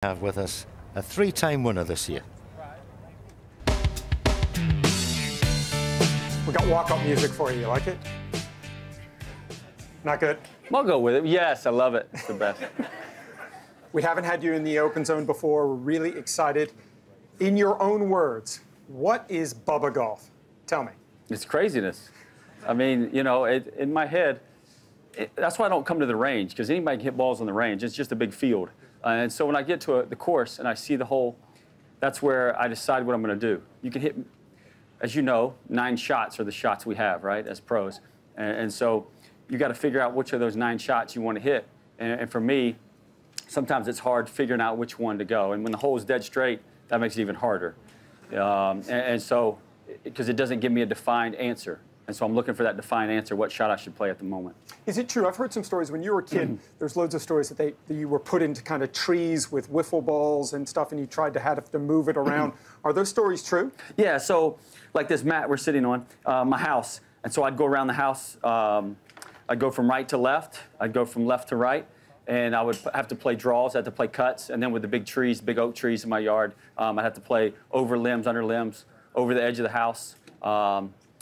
Have with us a three-time winner this year. We got walk-up music for you. You like it? Not good? I'll go with it. Yes, I love it. It's the best. We haven't had you in the open zone before. We're really excited. In your own words, what is Bubba golf? Tell me. It's craziness. I mean, you know, in my head, that's why I don't come to the range, because anybody can hit balls on the range. It's just a big field. And so when I get to the course and I see the hole, that's where I decide what I'm going to do. You can hit, as you know, 9 shots are the shots we have, right, as pros. And so you got to figure out which of those 9 shots you want to hit. And for me, sometimes it's hard figuring out which one to go. And when the hole is dead straight, that makes it even harder. And so, because it doesn't give me a defined answer. And so I'm looking for that defined answer, what shot I should play at the moment. Is it true? I've heard some stories when you were a kid, there's loads of stories that you were put into kind of trees with wiffle balls and stuff, and you tried to have to move it around. Are those stories true? Yeah, so like this mat we're sitting on, my house. And so I'd go around the house. I'd go from right to left. I'd go from left to right. And I would have to play draws. I had to play cuts. And then with the big trees, big oak trees in my yard, I'd have to play over limbs, under limbs, over the edge of the house.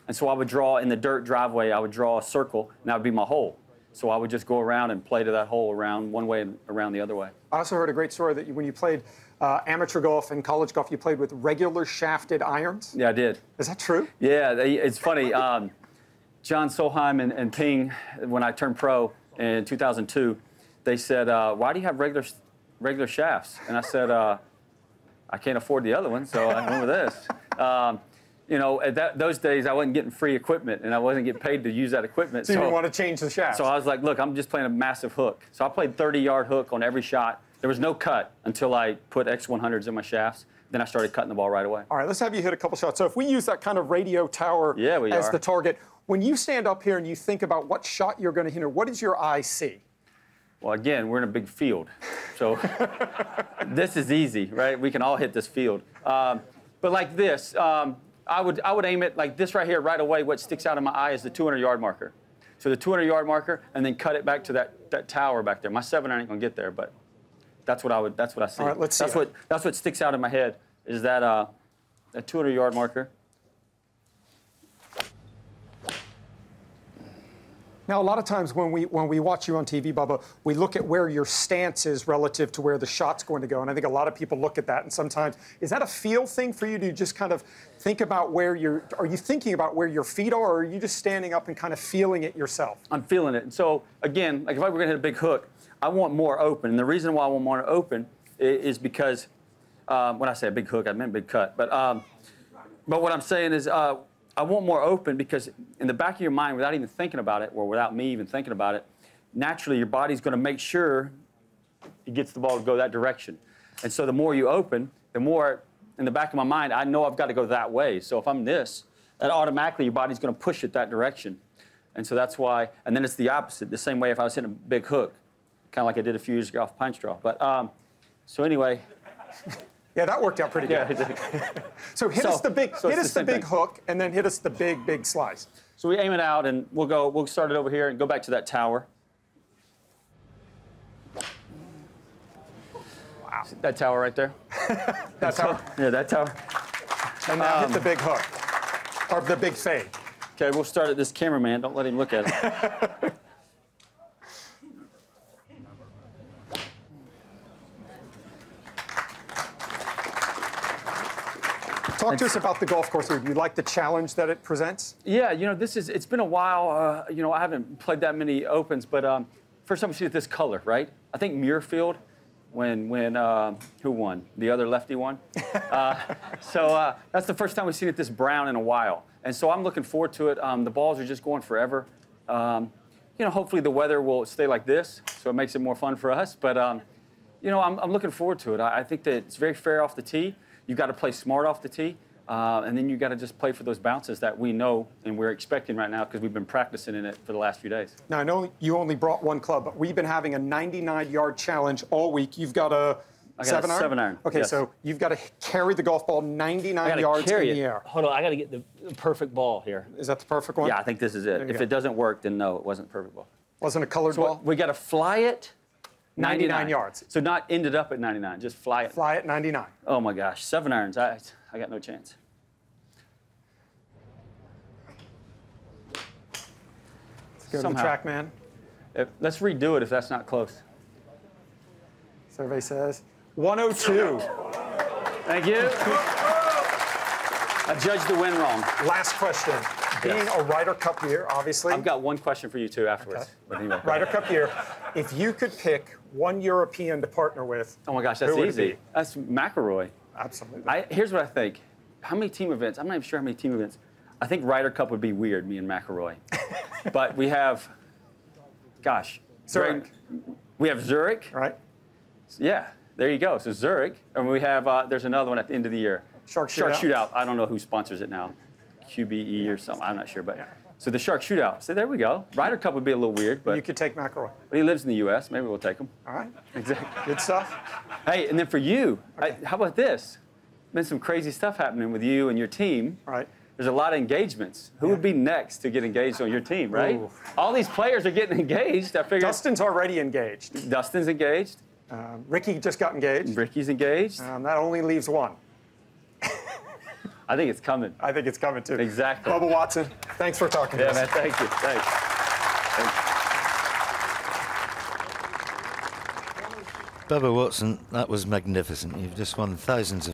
And so I would draw in the dirt driveway, I would draw a circle, and that would be my hole. So I would just go around and play to that hole around one way and around the other way. I also heard a great story that when you played amateur golf and college golf, you played with regular shafted irons. Yeah, I did. Is that true? Yeah, it's funny. John Solheim and Ping, when I turned pro in 2002, they said, why do you have regular shafts? And I said, I can't afford the other one, so I went with this. You know, at those days, I wasn't getting free equipment, and I wasn't getting paid to use that equipment. So you didn't want to change the shaft. So I was like, look, I'm just playing a massive hook. So I played 30-yard hook on every shot. There was no cut until I put X100s in my shafts. Then I started cutting the ball right away. All right, let's have you hit a couple shots. So if we use that kind of radio tower as the target, when you stand up here and you think about what shot you're going to hit, what does your eye see? Well, again, we're in a big field. So this is easy, right? We can all hit this field. But like this, I would aim it like this right here, right away. What sticks out in my eye is the 200-yard marker. So the 200-yard marker, and then cut it back to that tower back there. My 7-iron ain't gonna get there, but that's what I see. All right, let's see. That's what sticks out in my head is that 200-yard marker. Now, a lot of times when we watch you on TV, Bubba, we look at where your stance is relative to where the shot's going to go, and I think a lot of people look at that, and sometimes, is that a feel thing for you? Do you just kind of think about are you thinking about where your feet are, or are you just standing up and kind of feeling it yourself? I'm feeling it. And so, again, like if I were going to hit a big hook, I want more open, and the reason why I want more open is because, when I say a big hook, I meant big cut, but what I'm saying is, I want more open because in the back of your mind, without even thinking about it, or without me even thinking about it, naturally your body's going to make sure it gets the ball to go that direction. And so the more you open, the more in the back of my mind, I know I've got to go that way. So if I'm this, that automatically your body's going to push it that direction. And so that's why, and then it's the opposite, the same way if I was hitting a big hook, kind of like I did a few years ago off Pine Straw. But so anyway. Yeah, that worked out pretty good. Yeah, so hit us the big hook, and then hit us the big slice. So we aim it out, and we'll start it over here and go back to that tower. Wow. See that tower right there? That tower? Yeah, that tower. And now hit the big hook, or the big fade. Okay, we'll start at this cameraman. Don't let him look at it. Talk to us about the golf course here. Do you like the challenge that it presents? Yeah, you know, it's been a while. You know, I haven't played that many Opens, but first time we see it this color, right? I think Muirfield, when who won? The other lefty won. So that's the first time we've seen it this brown in a while. And so I'm looking forward to it. The balls are just going forever. You know, hopefully the weather will stay like this, so it makes it more fun for us. But, you know, I'm looking forward to it. I think that it's very fair off the tee. You've got to play smart off the tee, and then you've got to just play for those bounces that we know and we're expecting right now because we've been practicing in it for the last few days. Now, I know you only brought one club, but we've been having a 99-yard challenge all week. You've got a 7-iron? 7-iron. Okay, yes. So you've got to carry the golf ball 99 yards in the air. Hold on, I got to get the perfect ball here. Is that the perfect one? Yeah, I think this is it. If it doesn't work, then no, it wasn't a perfect ball. Wasn't a colored ball? We got to fly it 99 yards. So not ended up at 99, just fly it. Fly at 99. Oh my gosh, 7 irons. I got no chance. Let's go to the track, man. Let's redo it if that's not close. Survey says 102. Thank you. I judged the win wrong. Last question. Being a Ryder Cup year, obviously. I've got one question for you too afterwards. Okay. But anyway. Ryder Cup year. If you could pick one European to partner with, Oh my gosh, that's who would it easy. be? That's McIlroy. Absolutely. Here's what I think. How many team events? I'm not even sure how many team events. I think Ryder Cup would be weird, me and McIlroy. But we have, gosh. Zurich. We have Zurich. Right? Yeah, there you go. So Zurich. And we have, there's another one at the end of the year. Shark Shark Shootout. Shootout. I don't know who sponsors it now. QBE or something. I'm not sure. But so the Shark Shootout. So there we go. Ryder Cup would be a little weird, but You could take McIlroy. he lives in the U.S. Maybe we'll take him. All right. Exactly. Good stuff. Hey, and then for you, how about this? Been some crazy stuff happening with you and your team. All right. There's a lot of engagements. Who would be next to get engaged on your team, right? Ooh. All these players are getting engaged. I figured Dustin's already engaged. Dustin's engaged. Ricky just got engaged. Ricky's engaged. That only leaves one. I think it's coming. I think it's coming too. Exactly. Bubba Watson, thanks for talking to Yeah, us. man. Thank you. Thanks. Bubba Watson, that was magnificent. You've just won thousands of